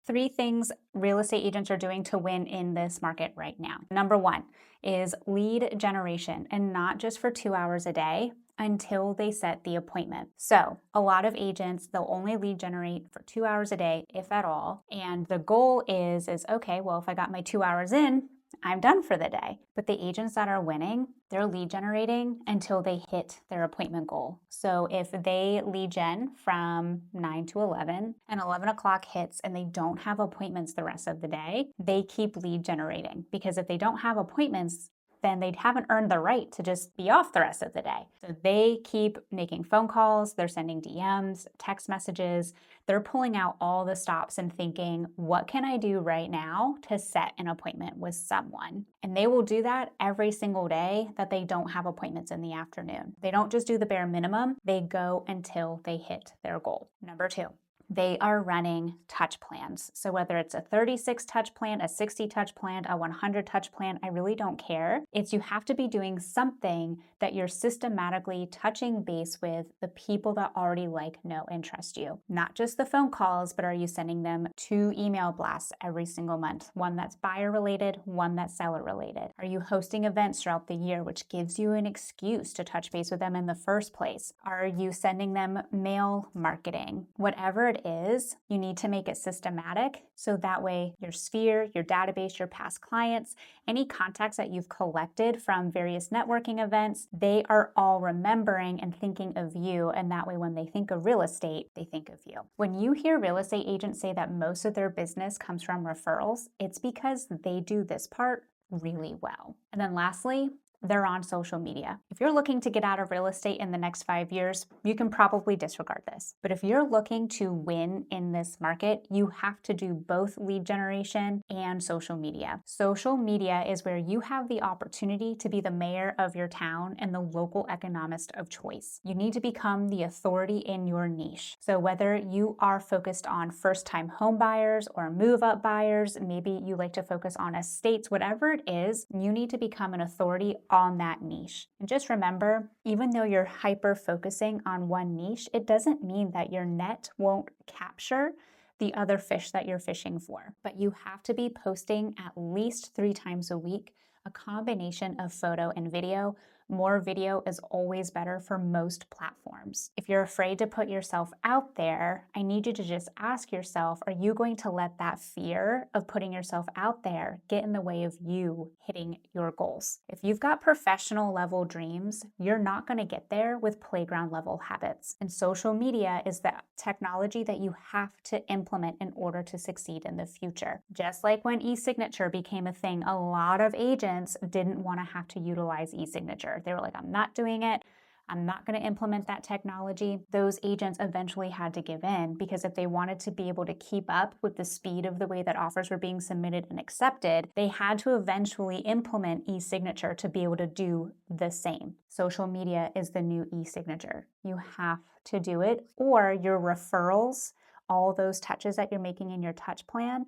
Three things real estate agents are doing to win in this market right now. Number one is lead generation, and not just for 2 hours a day until they set the appointment. So a lot of agents, they'll only lead generate for 2 hours a day, if at all. And the goal is okay, well, if I got my 2 hours in, I'm done for the day. But the agents that are winning, they're lead generating until they hit their appointment goal. So if they lead gen from 9 to 11 and 11 o'clock hits and they don't have appointments the rest of the day, they keep lead generating, because if they don't have appointments, then they haven't earned the right to just be off the rest of the day. So they keep making phone calls, they're sending DMs, text messages, they're pulling out all the stops and thinking, what can I do right now to set an appointment with someone? And they will do that every single day that they don't have appointments in the afternoon. They don't just do the bare minimum, they go until they hit their goal. Number two, they are running touch plans. So whether it's a 36 touch plan, a 60 touch plan, a 100 touch plan, I really don't care. It's you have to be doing something that you're systematically touching base with the people that already like, know, and trust you. Not just the phone calls, but are you sending them 2 email blasts every single month? One that's buyer related, one that's seller related. Are you hosting events throughout the year, which gives you an excuse to touch base with them in the first place? Are you sending them mail marketing? Whatever it is, you need to make it systematic, so that way your sphere, your database, your past clients, any contacts that you've collected from various networking events, they are all remembering and thinking of you, and that way when they think of real estate, they think of you. When you hear real estate agents say that most of their business comes from referrals, it's because they do this part really well. And then lastly, they're on social media. If you're looking to get out of real estate in the next 5 years, you can probably disregard this. But if you're looking to win in this market, you have to do both lead generation and social media. Social media is where you have the opportunity to be the mayor of your town and the local economist of choice. You need to become the authority in your niche. So whether you are focused on first-time home buyers or move-up buyers, maybe you like to focus on estates, whatever it is, you need to become an authority on that niche. And just remember, even though you're hyper focusing on one niche, it doesn't mean that your net won't capture the other fish that you're fishing for. But you have to be posting at least 3 times a week, a combination of photo and video. More video is always better for most platforms. If you're afraid to put yourself out there, I need you to just ask yourself, are you going to let that fear of putting yourself out there get in the way of you hitting your goals? If you've got professional level dreams, you're not going to get there with playground level habits. And social media is the technology that you have to implement in order to succeed in the future. Just like when e-signature became a thing, a lot of agents didn't want to have to utilize e-signature. They were like, I'm not doing it. I'm not going to implement that technology. Those agents eventually had to give in, because if they wanted to be able to keep up with the speed of the way that offers were being submitted and accepted, they had to eventually implement e-signature to be able to do the same. Social media is the new e-signature. You have to do it, or your referrals, all those touches that you're making in your touch plan,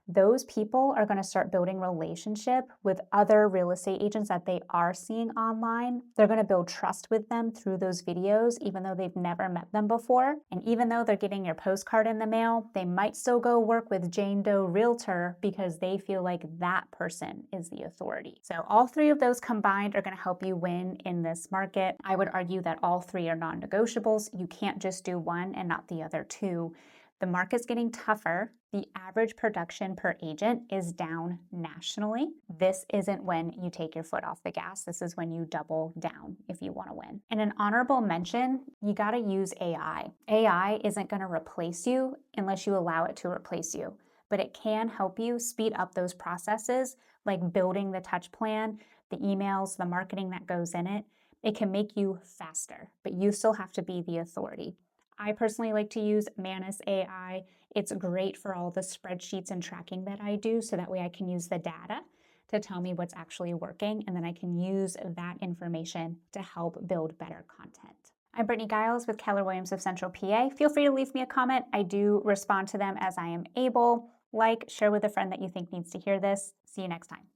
those people are going to start building relationship with other real estate agents that they are seeing online. They're going to build trust with them through those videos, even though they've never met them before. And even though they're getting your postcard in the mail, they might still go work with Jane Doe Realtor because they feel like that person is the authority. So all 3 of those combined are going to help you win in this market. I would argue that all 3 are non-negotiables. You can't just do one and not the other 2. The market's getting tougher. The average production per agent is down nationally. This isn't when you take your foot off the gas. This is when you double down if you want to win. And an honorable mention, you got to use AI. AI isn't going to replace you unless you allow it to replace you, but it can help you speed up those processes, like building the touch plan, the emails, the marketing that goes in it. It can make you faster, but you still have to be the authority. I personally like to use Manus AI. It's great for all the spreadsheets and tracking that I do, so that way I can use the data to tell me what's actually working, and then I can use that information to help build better content. I'm Brittany Guiles with Keller Williams of Central PA. Feel free to leave me a comment. I do respond to them as I am able. Like, share with a friend that you think needs to hear this. See you next time.